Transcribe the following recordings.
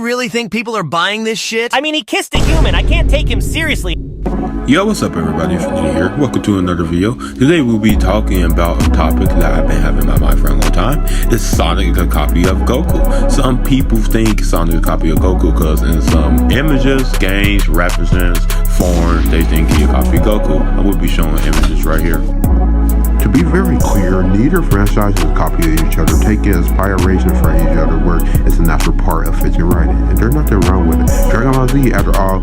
Really think people are buying this shit? I mean, he kissed a human. I can't take him seriously. Yo, what's up everybody, Infinity here. Welcome to another video. Today we'll be talking about a topic that I've been having in my mind for a long time. Is Sonic a copy of Goku? Some people think Sonic is a copy of Goku because in some images, games, references, forms, they think he's a copy of Goku. I will be showing images right here. To be very clear, neither franchise is a copy of each other. Taking inspiration from each other's work is a natural part of fiction writing, and there's nothing wrong with it. Dragon Ball Z, after all,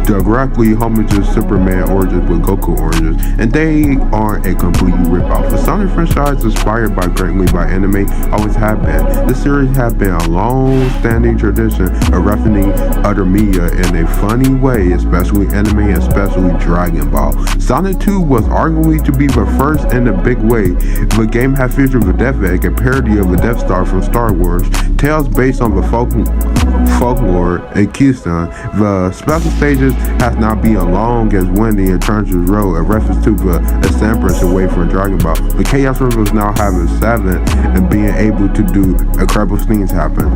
directly homages Superman origins with Goku origins, and they aren't a complete ripoff. The Sonic franchise, inspired by greatly by anime, always have been. This series has been a long-standing tradition of referencing other media in a funny way, especially anime, especially Dragon Ball. Sonic 2 was arguably to be the first in a big way. The game had featured the Death Egg, a parody of the Death Star from Star Wars, tales based on the folklore and Keystone. The special stages has not been as long as Wendy and Trunch's Road, a reference to the Estampers away from Dragon Ball. The Chaos Rivers now having 7 and being able to do incredible things happen.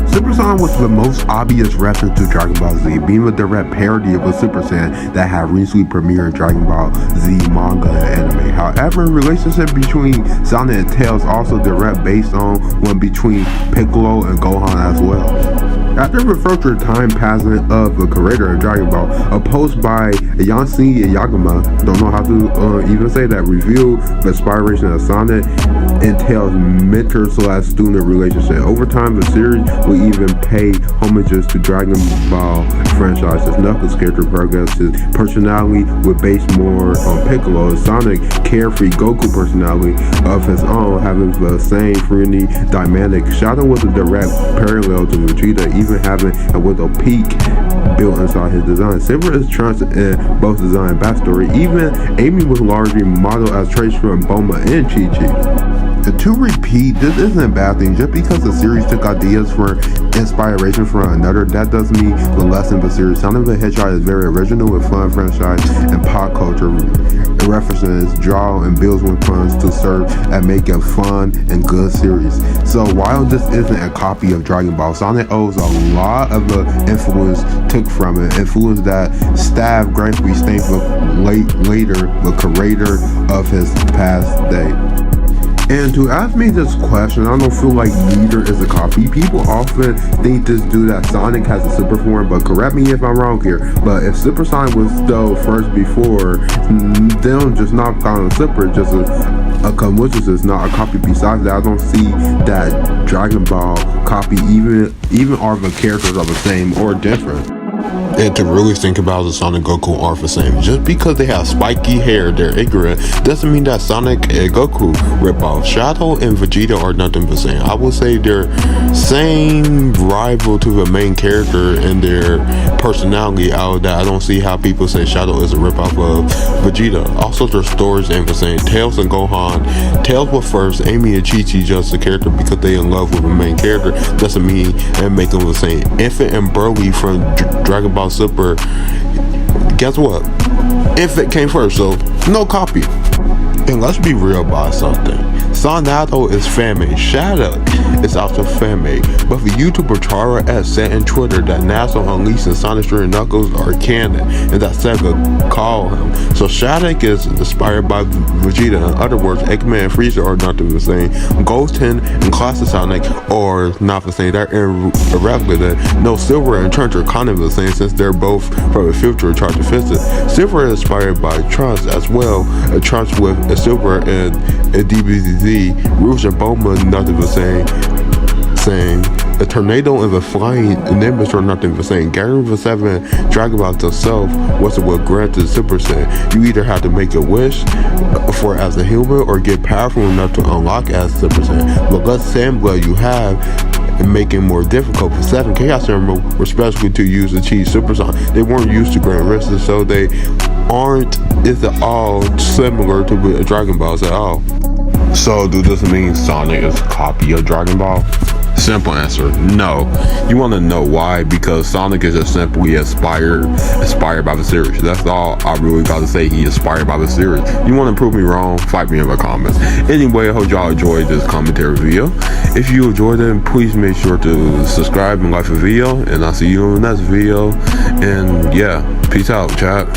Super Saiyan was the most obvious reference to Dragon Ball Z, being a direct parody of a Super Saiyan that had recently premiered Dragon Ball Z manga and anime. However, relationship between Sonic and Tails also direct based on one between Piccolo and Gohan as well. After the further time passing of the creator of Dragon Ball, a post by Yancy Yagama, don't know how to even say that, revealed the inspiration of Sonic and Tails' mentor/student relationship. Over time, the series will even pay homages to Dragon Ball franchise's Knuckles character progresses personality with based more on Piccolo. Sonic carefree Goku personality of his own, having the same friendly dynamic. Shadow was a direct parallel to Vegeta, even having a Widow Peak built inside his design. Silver is Trunks in both design and backstory. Even Amy was largely modeled as traits from Bulma and Chi-Chi. And to repeat, this isn't a bad thing. Just because the series took ideas for inspiration from another, that doesn't mean the lesson of the series. Sonic the Hedgehog is very original with fun franchise and pop culture references, draw and builds with puns to serve and make a fun and good series. So while this isn't a copy of Dragon Ball, Sonic owes a lot of the influence took from it, influence that staff greatly stained later the creator of his past day. And to ask me this question, I don't feel like neither is a copy. People often think this dude that Sonic has a super form, but correct me if I'm wrong here. But if Super Saiyan was though first before, then just not calling Super, just a coincidence, not a copy. Besides that, I don't see that Dragon Ball copy, even are the characters are the same or different. And to really think about it, Sonic and Goku aren't the same. Just because they have spiky hair, they're ignorant, doesn't mean that Sonic and Goku rip off. Shadow and Vegeta are nothing the same. I would say they're same rival to the main character in their personality. Out of that, I don't see how people say Shadow is a rip off of Vegeta. Also, their stories ain't the same. Tails and Gohan. Tails was first, Amy and Chi-Chi just a character because they in love with the main character. Doesn't mean and make them the same. Infant and Broly from Dragon Ball Super, guess what? Infant came first, so no copy. And let's be real about something. Sonado is fan-made. Shadow is also fan-made. But the YouTuber Chara S said on Twitter that NASA Unleashed and Sonic Street Knuckles are canon, and that SEGA called him. So Shadow is inspired by Vegeta. In other words, Eggman and Frieza are not the same. Goten and Classic Sonic are not the same. They're irrelevant. No, Silver and Trunks are kind of the same since they're both from the future trying to visit. Silver is inspired by Trunks as well. Trunks with a Silver and a DBZ. Rouge and Bulma nothing the same. A tornado and the flying Nimbus are nothing the same. Gathering the 7 Dragon Ball itself wasn't what granted Super Saiyan. You either have to make a wish for as a human or get powerful enough to unlock as Super Saiyan. The less Saiyan blood you have and make it more difficult. For 7 Chaos Emerald were specially to use to achieve Super Saiyan. They weren't used to Grand Risks, so they aren't at all similar to Dragon Balls at all. So do this mean Sonic is a copy of Dragon Ball? Simple answer, no. You want to know why? Because Sonic is just simply inspired by the series. That's all I really got to say. He inspired by the series. You want to prove me wrong? Fight me in the comments. Anyway, I hope y'all enjoyed this commentary video. If you enjoyed it, please make sure to subscribe and like the video, and I'll see you in the next video. And yeah, peace out, chat.